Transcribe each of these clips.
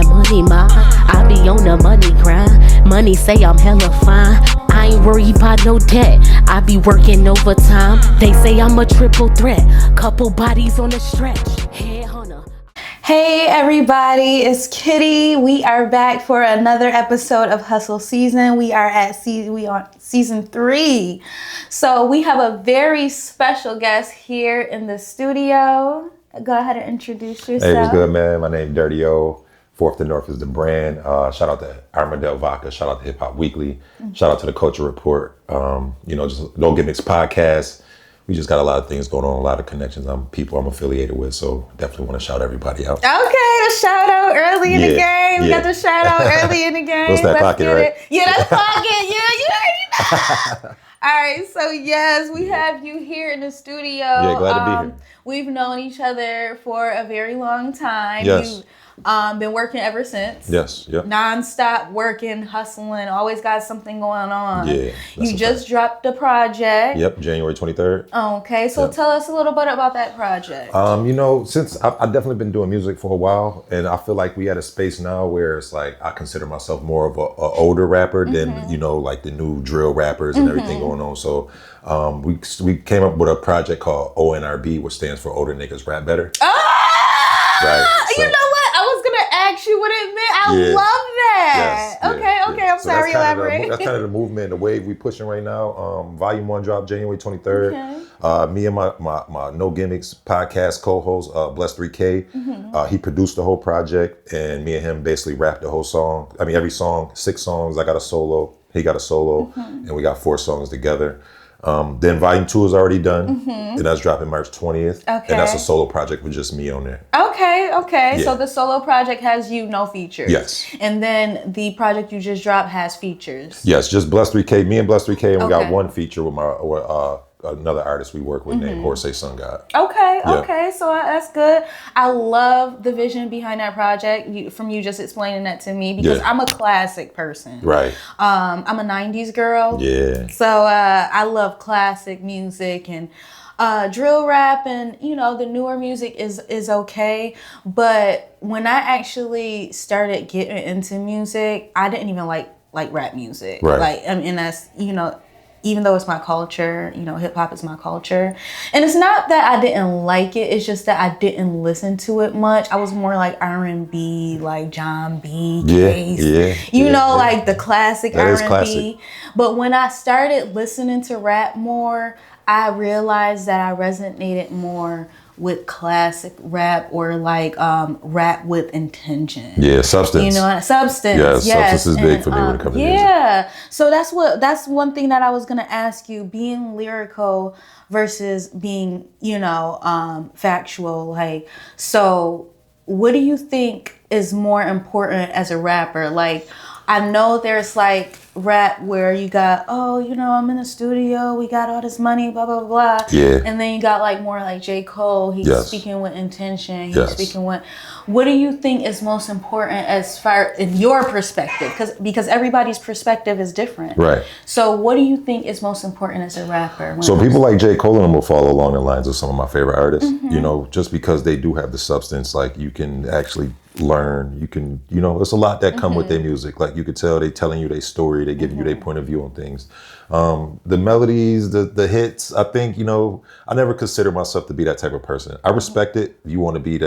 that money, ma. I be on the money grind. Money say I'm hella fine. I ain't worried about no debt. I be working overtime. They say I'm a triple threat. Couple bodies on the stretch. Headhunter. Hey everybody, it's Kitty. We are back for another episode of Hustle Season. We are on season 3. So we have a very special guest here in the studio. Go ahead and introduce yourself. Hey, what's good, man? My name Dirty O. Fourth to North is the brand. Shout out to Armadale Vodka. Shout out to Hip Hop Weekly. Shout out to the Culture Report. Just No Gimmicks Podcast. We just got a lot of things going on, a lot of connections. People I'm affiliated with, so definitely want to shout everybody out. Okay, the shout out early in the game. We got the shout out early in the game. What's that, Pocket, right? Yeah, that's Pocket. Yeah, you already know. All right, so yes, we have you here in the studio. Yeah, glad to be here. We've known each other for a very long time. Yes. You've been working ever since. Yes, yep. Non-stop working, hustling, always got something going on. Yeah. You just dropped the project. Yep, January 23rd. Okay, so tell us a little bit about that project. Since I've definitely been doing music for a while, and I feel like we at a space now where it's like I consider myself more of a older rapper than, like the new drill rappers and everything going on. So we came up with a project called ONRB, which stands for Older Niggas Rap Better. Right. You know what? I was gonna ask you what it meant. I love that. Yes, Okay. I'm sorry. Elaborate. That's kind of the movement, the wave we pushing right now. Volume 1 dropped January 23rd. Okay. Me and my No Gimmicks podcast co-host, Bless 3K, he produced the whole project, and me and him basically rapped the whole song. I mean, every song, 6 songs. I got a solo. He got a solo, and we got 4 songs together. Then Volume 2 is already done, and that's dropping March 20th. Okay. And that's a solo project with just me on there. Okay. Yeah. So the solo project has no features. Yes. And then the project you just dropped has features. Yes, just Bless 3K, me and Bless 3K, and we got one feature with another artist we work with named Horsey Sun God. Okay, so that's good. I love the vision behind that project, from you just explaining that to me, because I'm a classic person. Right. I'm a 90s girl. Yeah. So I love classic music and drill rap, and the newer music is okay. But when I actually started getting into music, I didn't even like rap music. Right. And that's even though it's my culture, hip hop is my culture. And it's not that I didn't like it, it's just that I didn't listen to it much. I was more like R&B, like John B. Case. Like the classic R&B. Classic. But when I started listening to rap more, I realized that I resonated more with classic rap, or like rap with intention. Yeah, substance. Substance. Yes, substance is big for me when it comes to music. Yeah. So that's one thing that I was gonna ask you, being lyrical versus being, factual. Like, so what do you think is more important as a rapper? Like, I know there's like rap where you got, I'm in the studio, we got all this money, blah, blah, blah. Yeah. And then you got like more like J. Cole, he's speaking with intention, he's speaking with, what do you think is most important as far in your perspective? Because everybody's perspective is different. Right. So what do you think is most important as a rapper? So people like J. Cole and them will follow along the lines of some of my favorite artists, just because they do have the substance, like you can actually learn, you can, there's a lot that come with their music. Like you could tell they telling you their story, they give you their point of view on things. The melodies, the hits, I think, I never consider myself to be that type of person. I respect it. You want to be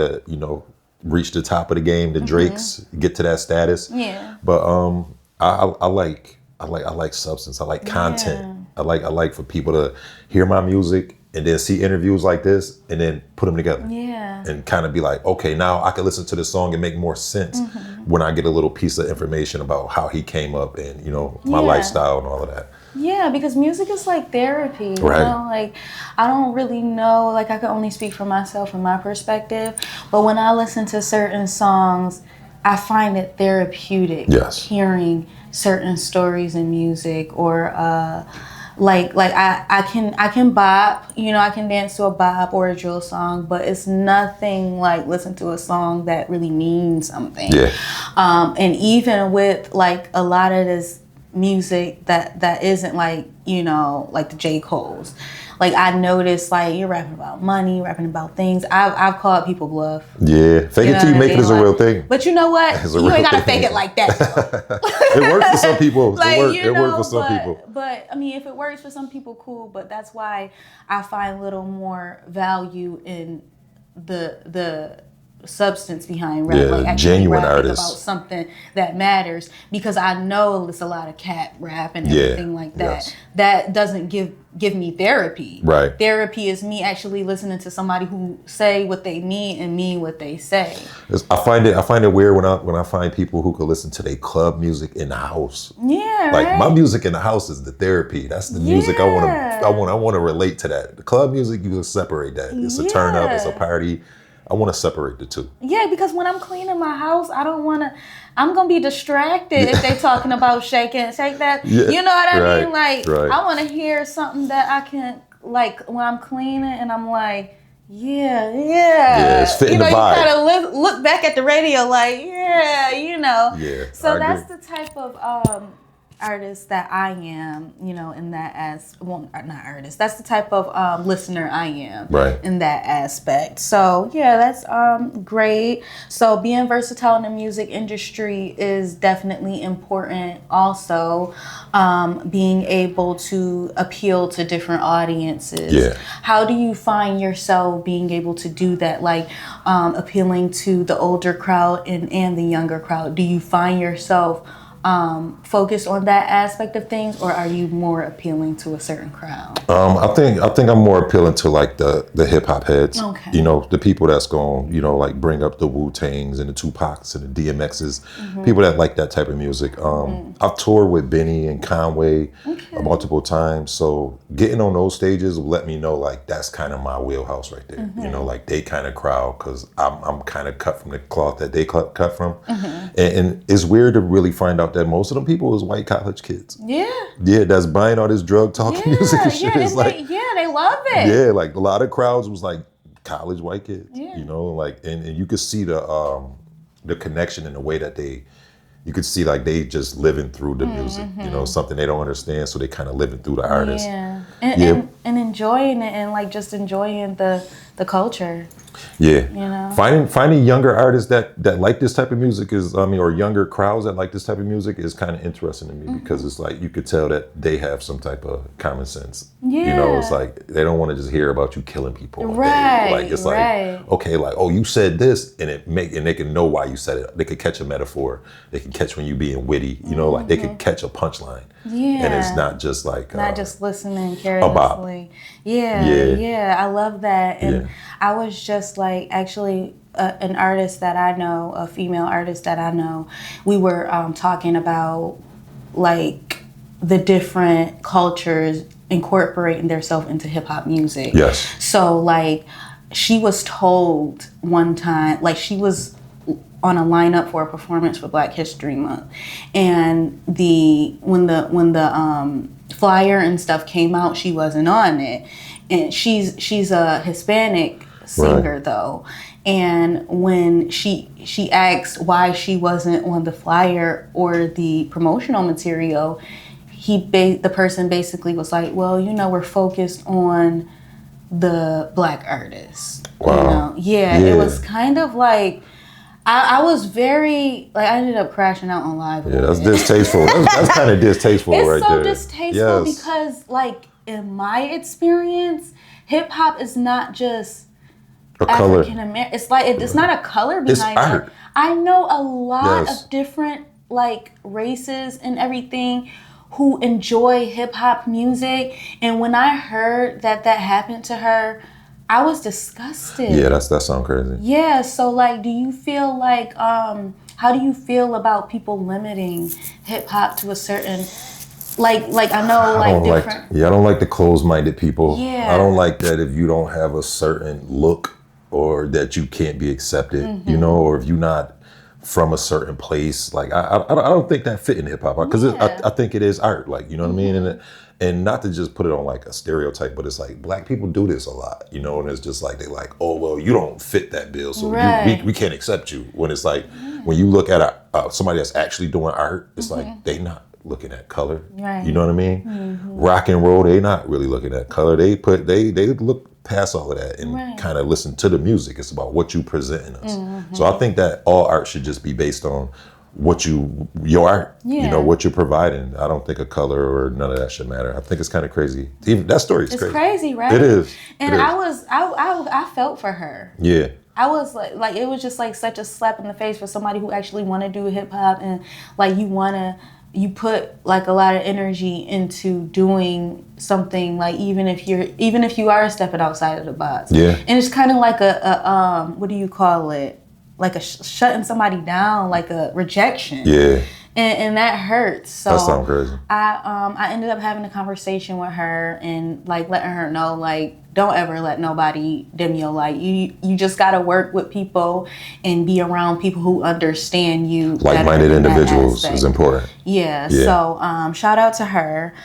reach the top of the game, the Drakes, get to that status. Yeah. But I like substance. I like content. I like for people to hear my music and then see interviews like this and then put them together. Yeah. And kind of be like, okay, now I can listen to this song and make more sense when I get a little piece of information about how he came up and, my lifestyle and all of that. Yeah, because music is like therapy, right. Like I don't really know, like I can only speak for myself and my perspective, but when I listen to certain songs, I find it therapeutic hearing certain stories in music, or like I can bop, I can dance to a bop or a drill song, but it's nothing like listen to a song that really means something. Yeah. And even with like a lot of this music that isn't like, like the J. Cole's, Like I noticed, like you're rapping about money, rapping about things. I've called people bluff. Yeah, fake it till you make it is a real thing. But you know what? It's a You real ain't gotta thing. fake it like that. It works for some people. Like, It works for some people. But I mean, if it works for some people, cool. But that's why I find a little more value in the substance behind rap, Yeah, like actually genuine rapping artists. about something that matters, because I know it's a lot of cat rap and Yeah, everything like that. yes. That doesn't give me therapy. Right. Therapy is me actually listening to somebody who say what they mean and mean what they say. I find it weird when I find people who can listen to their club music in the house. Yeah, Like right? my music in the house is the therapy. That's the music I want to relate to that. The club music, you can separate that. It's a turn up, it's a party. I want to separate the two. Yeah, because when I'm cleaning my house, I'm gonna be distracted if they talking about shake that. Yeah, You know what I right, mean? Like right. I want to hear something that I can, like when I'm cleaning and I'm like, yeah, it's fitting you know, the vibe. you kind of look back at the radio like, yeah, you know. Yeah, So I that's agree. the type of artist that I am, you know, in that not artist. That's the type of listener I am, Right. in that aspect. So yeah, that's great. So being versatile in the music industry is definitely important. Also, being able to appeal to different audiences. Yeah. How do you find yourself being able to do that? Like appealing to the older crowd and the younger crowd. Do you find yourself focused on that aspect of things, or are you more appealing to a certain crowd? I think I'm more appealing to like the hip hop heads. Okay. You know, the people that's going, you know, like bring up the Wu-Tangs and the Tupacs and the DMXs, people that like that type of music. I've toured with Benny and Conway multiple times, so getting on those stages will let me know like that's kind of my wheelhouse right there. You know, like they kind of crowd, because I'm kind of cut from the cloth that they cut from, and it's weird to really find out that most of them people is white college kids. Yeah. Yeah, that's buying all this drug talking music and shit. It's like, they love it. yeah, like a lot of crowds was like college white kids. Yeah. You know, like and you could see the connection in the way that you could see like they just living through the music, you know, something they don't understand, so they kind of living through the artist. Yeah. Yeah. And enjoying it, and like just enjoying the culture. Yeah. You know? Finding younger artists that like this type of music or younger crowds that like this type of music is kind of interesting to me, because it's like you could tell that they have some type of common sense. You know, it's Yeah. like they don't want to just hear about you killing people all day. Right, Like it's right. like, okay, like, oh, you said this, and they can know why you said it. They could catch a metaphor. They can catch when you being witty, you know, like they could catch a punchline. Yeah. And it's not just like Not just listening bop. carelessly. Yeah, I love that. And Yeah. I was just like, actually, an artist that I know, a female artist that I know, we were talking about like the different cultures incorporating themselves into hip hop music. Yes. So like, she was told one time, like she was on a lineup for a performance for Black History Month, and when the flyer and stuff came out, she wasn't on it, and she's a Hispanic singer, Right. though, and when she asked why she wasn't on the flyer or the promotional material, the person basically was like, well, you know, we're focused on the Black artists. Wow. You know? Yeah, Yeah. it was kind of like, I was very, like, I ended up crashing out on live. Yeah, that's distasteful. That's kind of distasteful It's right so there. distasteful Yes. because, like, in my experience, hip hop is not just A color. African American. It's like it's not a color It's behind art. it. I know a lot Yes. of different like races and everything who enjoy hip hop music, and when I heard that happened to her, I was disgusted. Yeah, that sounds crazy. Yeah, so like, do you feel like, how do you feel about people limiting hip hop to a certain, like I know I like don't different. I don't like the closed-minded people. Yeah. I don't like that if you don't have a certain look or that you can't be accepted, Mm-hmm. you know, or if you're not from a certain place. Like I don't think that fit in hip hop, because Yeah. I think it is art. Like, you know what I mean, and not to just put it on like a stereotype, but it's like Black people do this a lot, you know, and it's just like they like, oh well, you don't fit that bill, so Right. we can't accept you. When it's like when you look at somebody that's actually doing art, it's like they not. looking at color. Right. You know what I mean? Rock and roll, they not really looking at color. They look past all of that and kind of listen to the music. It's about what you presenting us. So I think that all art should just be based on your art, you know, what you're providing. I don't think a color or none of that should matter. I think it's kind of crazy. Even that story is crazy. It's crazy, right? It is. And I felt for her. Yeah. I was like it was just like such a slap in the face for somebody who actually want to do hip hop, and like you put like a lot of energy into doing something, like even if you are stepping outside of the box. Yeah. And it's kind of like a what do you call it? Like a shutting somebody down, like a rejection. Yeah. And that hurts. So that sounds crazy. I ended up having a conversation with her and like letting her know, like, don't ever let nobody dim your light. You just gotta work with people and be around people who understand you. Like-minded individuals is important. Yeah. So shout out to her.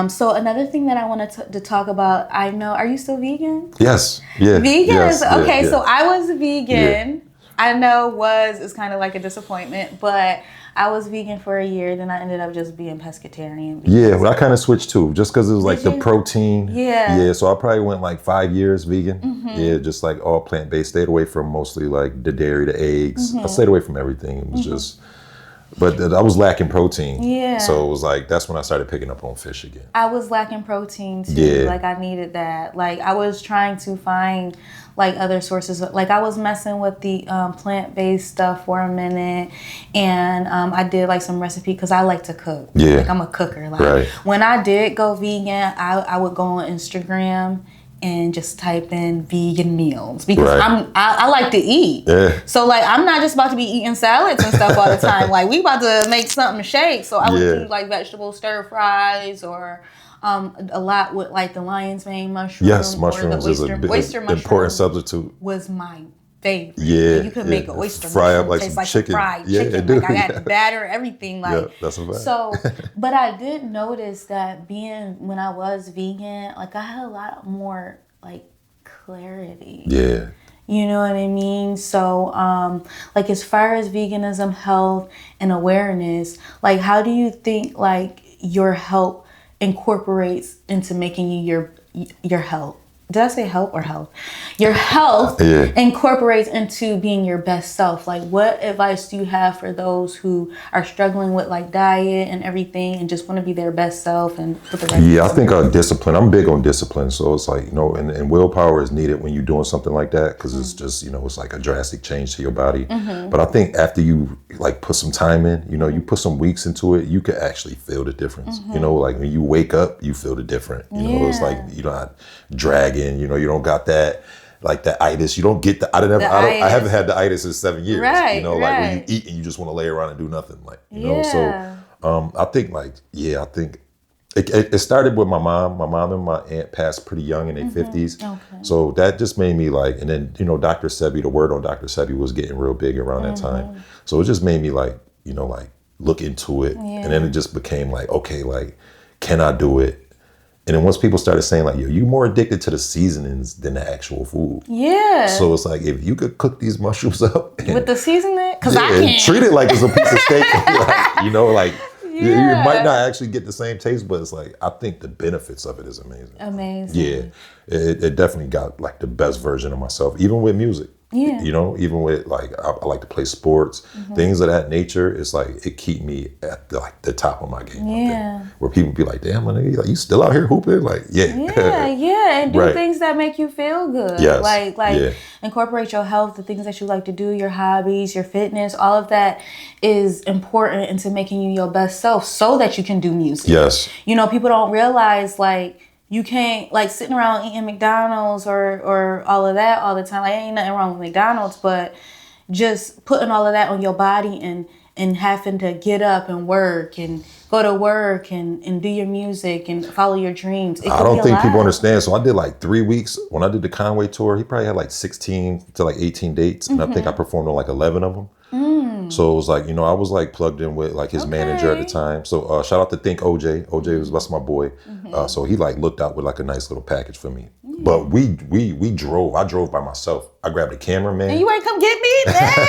So another thing that I wanted to talk about, I know, are you still vegan? Yes. Yeah. Vegan yes, is okay. Yeah. So I was vegan. Yeah. I know is kind of like a disappointment, but I was vegan for a year. Then I ended up just being pescatarian. Yeah, but I kind of switched too, just because it was like the protein. Yeah. Yeah, so I probably went like 5 years vegan. Yeah, just like all plant-based. Stayed away from mostly like the dairy, the eggs. I stayed away from everything. It was just, but I was lacking protein. Yeah. So it was like, that's when I started picking up on fish again. I was lacking protein too. Yeah. Like I needed that. Like I was trying to find like other sources. Like I was messing with the plant-based stuff for a minute, and I did like some recipe because I like to cook. Yeah. Like I'm a cooker. Like when I did go vegan, I would go on Instagram and just type in vegan meals because I like to eat. Yeah. So like I'm not just about to be eating salads and stuff all the time. Like we about to make something shake. So I would do like vegetable stir fries or a lot with like the lion's mane mushroom. Yes, mushrooms is an important substitute. Was my favorite. Yeah, you can make an oyster fry mushroom up like taste some like chicken. Fried Yeah, chicken. do. Like I had batter, everything. Like yeah, that's a fact. So, but I did notice that when I was vegan, like I had a lot more like clarity. Yeah. You know what I mean? So, like as far as veganism, health, and awareness, like how do you think like your health incorporates into making you your health? Did I say health or health? Your health incorporates into being your best self. Like what advice do you have for those who are struggling with like diet and everything and just want to be their best self and put the right I think discipline. I'm big on discipline. So it's like, you know, and willpower is needed when you're doing something like that because it's just, you know, it's like a drastic change to your body. But I think after you like put some time in, you know, you put some weeks into it, you can actually feel the difference. You know, like when you wake up, you feel the different. You know, it's like you're not dragging, you know, you don't got that like the itis. You don't get I haven't had the itis in 7 years. Right, you know, like when you eat and you just want to lay around and do nothing. Like, you know, so I think like, I think it started with my mom. My mom and my aunt passed pretty young in their 50s. Okay. So that just made me like, and then, you know, Dr. Sebi, the word on Dr. Sebi was getting real big around that time. So it just made me like, you know, like look into it. And then it just became like, okay, like, can I do it? And then once people started saying like, yo, you're more addicted to the seasonings than the actual food. Yeah. So it's like, if you could cook these mushrooms up. With the seasoning? Because I can't. Treat it like it's a piece of steak. Like, you know, like, you might not actually get the same taste, but it's like, I think the benefits of it is amazing. Amazing. Yeah. It definitely got like the best version of myself, even with music. Yeah. You know, even with like, I like to play sports, things of that nature. It's like, it keep me at the top of my game. Yeah. Where people be like, damn, my nigga, like, you still out here hooping? Like, and do things that make you feel good. Yes. Like incorporate your health, the things that you like to do, your hobbies, your fitness, all of that is important into making you your best self so that you can do music. Yes. You know, people don't realize like, you can't like sitting around eating McDonald's or all of that all the time. Like ain't nothing wrong with McDonald's, but just putting all of that on your body and having to get up and work and go to work and do your music and follow your dreams. I don't think people understand. So I did like 3 weeks. When I did the Conway tour, he probably had like 16 to like 18 dates. And I think I performed on like 11 of them. So it was like, you know, I was like plugged in with like his manager at the time. So shout out to Think OJ. OJ was that's my boy. So he like looked out with like a nice little package for me. But we drove. I drove by myself. I grabbed a cameraman. And you ain't come get me? Dang!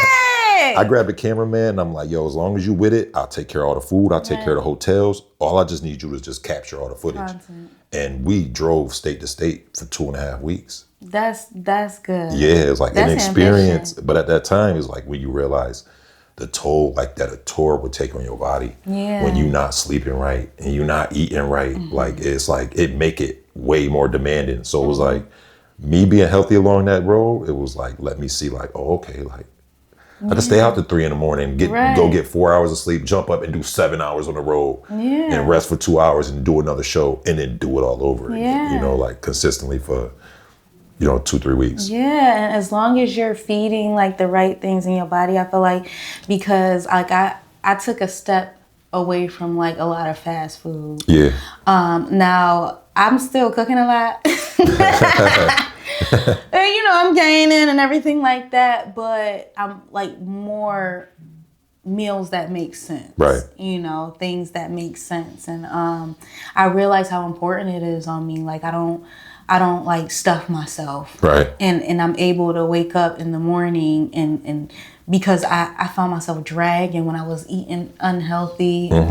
Right. I grabbed the cameraman and I'm like, yo, as long as you with it, I'll take care of all the food. I'll take care of the hotels. All I just need you to just capture all the footage. Content. And we drove state to state for 2.5 weeks. That's good. Yeah, it was like That's an experience. ambition. But at that time, it's like when you realize the toll like that a tour would take on your body. Yeah. When you're not sleeping right and you're not eating right, like it's like it make it way more demanding. So it was like me being healthy along that road, it was like, let me see like, oh, okay, like I can stay out to 3 a.m, go get 4 hours of sleep, jump up and do 7 hours on the road and rest for 2 hours and do another show and then do it all over again, you know, like consistently for, 2-3 weeks. Yeah, and as long as you're feeding like the right things in your body, I feel like, because like I took a step away from like a lot of fast food. Yeah. Now I'm still cooking a lot. And I'm gaining and everything like that, but I'm like more meals that make sense. Right. Things that make sense. And I realize how important it is on me. Like I don't like stuff myself. Right. And I'm able to wake up in the morning and because I found myself dragging when I was eating unhealthy and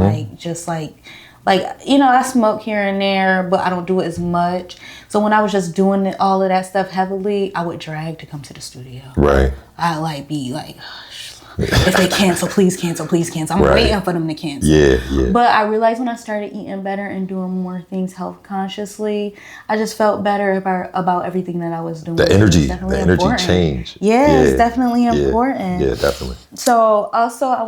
I smoke here and there, but I don't do it as much. So when I was just doing all of that stuff heavily, I would drag to come to the studio. Right. I'd be like, if they cancel, please cancel, please cancel. I'm waiting for them to cancel. Yeah. But I realized when I started eating better and doing more things health consciously, I just felt better about everything that I was doing. The energy important. change. Yeah, it's definitely important. Yeah, definitely. So also I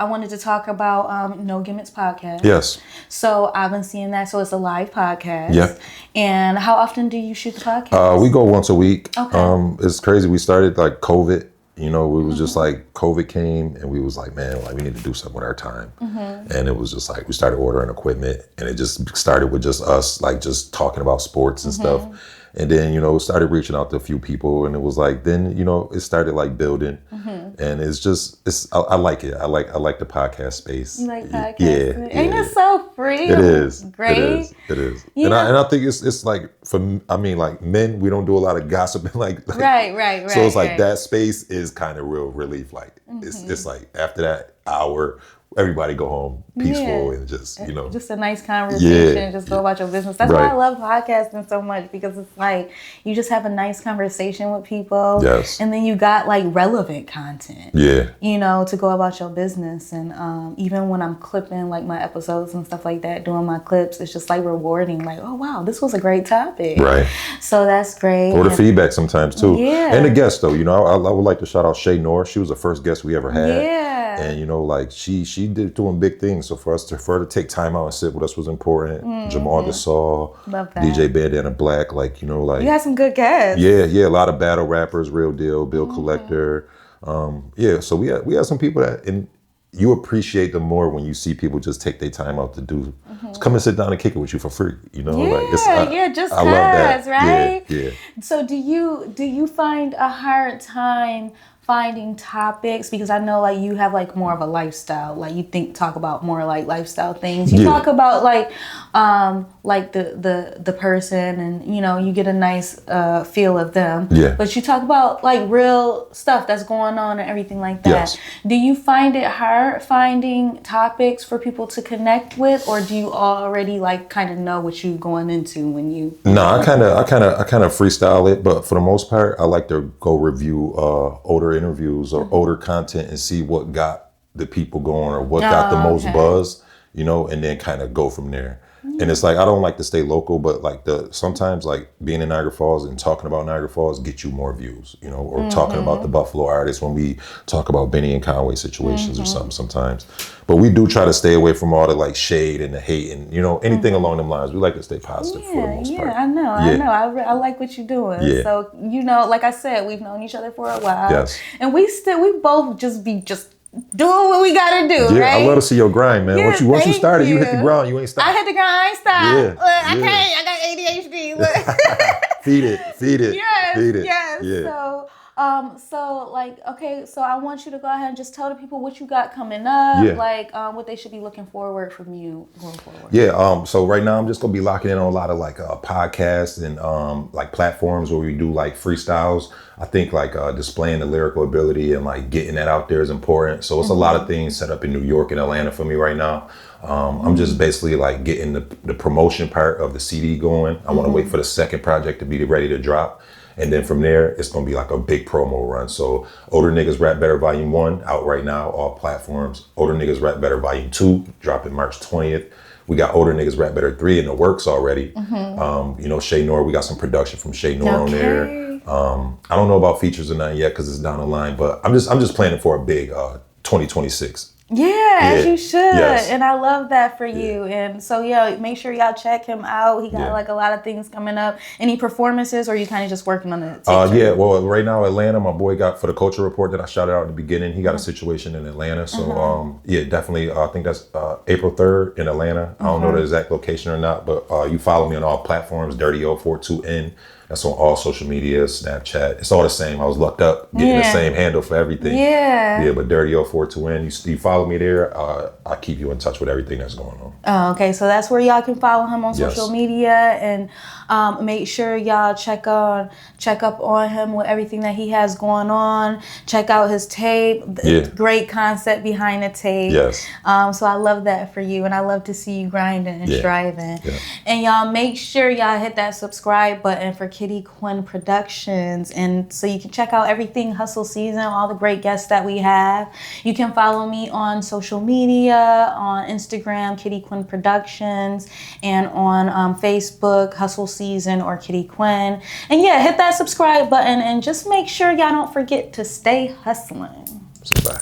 wanted to talk about No Gimmicks podcast. Yes. So I've been seeing that. So it's a live podcast. Yep. And how often do you shoot the podcast? We go once a week. Okay. It's crazy. We started like COVID. We was just like COVID came and we was like, man, like we need to do something with our time. And it was just like we started ordering equipment and it just started with just us like just talking about sports and stuff. And then, started reaching out to a few people and it was like, then, it started like building and I like it. I like the podcast space. You like podcasting? Yeah. Ain't it so free? It is. Great. It is. Yeah. And I think it's like, like men, we don't do a lot of gossiping like Right. So it's like that space is kind of real relief. Like it's like after that hour, everybody go home peaceful and just, just a nice conversation. Just go about your business. That's why Right. I love podcasting so much, because it's like you just have a nice conversation with people. Yes. And then you got like relevant content. Yeah. To go about your business. And even when I'm clipping like my episodes and stuff like that, doing my clips, it's just like rewarding. Like, oh wow, this was a great topic. Right. So that's great. Or the feedback sometimes too. Yeah. And the guests though, I would like to shout out Shay Noor. She was the first guest we ever had. Yeah. And like she did doing big things. So for her to take time out and sit with us was important. Jamal Gasol, Love that. DJ Bandana Black, like You had some good guests. Yeah, a lot of battle rappers, Real Deal, Bill Collector. So we had some people that, and you appreciate them more when you see people just take their time out to do, come and sit down and kick it with you for free. Just I love that. Right? Yeah. So do you find a hard time finding topics, because I know like you have like more of a lifestyle, like you talk about more like lifestyle things. You talk about like the person, and you get a nice feel of them. Yeah. But you talk about like real stuff that's going on and everything like that. Yes. Do you find it hard finding topics for people to connect with, or do you already like kind of know what you're going into when you? No, I kind of freestyle it, but for the most part, I like to go review older interviews or older content and see what got the people going or what got the most buzz, and then kind of go from there. And it's like, I don't like to stay local, but like sometimes like being in Niagara Falls and talking about Niagara Falls get you more views, or talking about the Buffalo artists when we talk about Benny and Conway situations or something sometimes. But we do try to stay away from all the like shade and the hate and, anything along them lines. We like to stay positive for the most part. I know. I like what you're doing. Yeah. So, like I said, we've known each other for a while. Yes. And we both just doing what we gotta do, Yeah, right? I love to see your grind, man. Yeah, Once you started, you hit the you. ground. You ain't stopped. I hit the grind, I ain't stop. Yeah, Look, I yeah. can't. I got ADHD. Look. Feed it. Yes. Feed it. Yes. Yeah. So, So like, okay, so I want you to go ahead and just tell the people what you got coming up, Yeah. like, what they should be looking forward from you going forward. Yeah, so right now I'm just gonna be locking in on a lot of like podcasts and like platforms where we do like freestyles. I think like displaying the lyrical ability and like getting that out there is important. So it's a lot of things set up in New York and Atlanta for me right now. I'm just basically like getting the promotion part of the CD going. I want to wait for the second project to be ready to drop. And then from there, it's going to be like a big promo run. So Older Niggas Rap Better Volume 1 out right now, all platforms. Older Niggas Rap Better Volume 2 dropping March 20th. We got Older Niggas Rap Better 3 in the works already. You know, Shay Nor, we got some production from Shay Nor on there. I don't know about features or nothing yet because it's down the line, but I'm just planning for a big 2026. Yeah, as you should. Yes. And I love that for you. And so, yeah, make sure y'all check him out. He got Yeah. like a lot of things coming up. Any performances, or are you kind of just working on it? Yeah, well, right now Atlanta, my boy got for the Culture Report that I shouted out in the beginning. He got a situation in Atlanta, so yeah, definitely. I think that's April 3rd in Atlanta. I don't know the exact location or not, but you follow me on all platforms. Dirty042N. That's on all social media, Snapchat. It's all the same. I was lucked up getting the same handle for everything. Yeah. But Dirty042N. You follow me there. I keep you in touch with everything that's going on. Oh, okay, so that's where y'all can follow him on Yes. social media, and make sure y'all check up on him with everything that he has going on. Check out his tape. Yeah. Great concept behind the tape. Yes. So I love that for you, and I love to see you grinding and Yeah. striving. Yeah. And y'all make sure y'all hit that subscribe button for Kitty Quinn Productions, and so you can check out everything Hustle Season, all the great guests that we have. You can follow me on social media, on Instagram, Kitty Quinn Productions, and on Facebook, Hustle Season or Kitty Quinn. And yeah, hit that subscribe button, and just make sure y'all don't forget to stay hustling. So bye.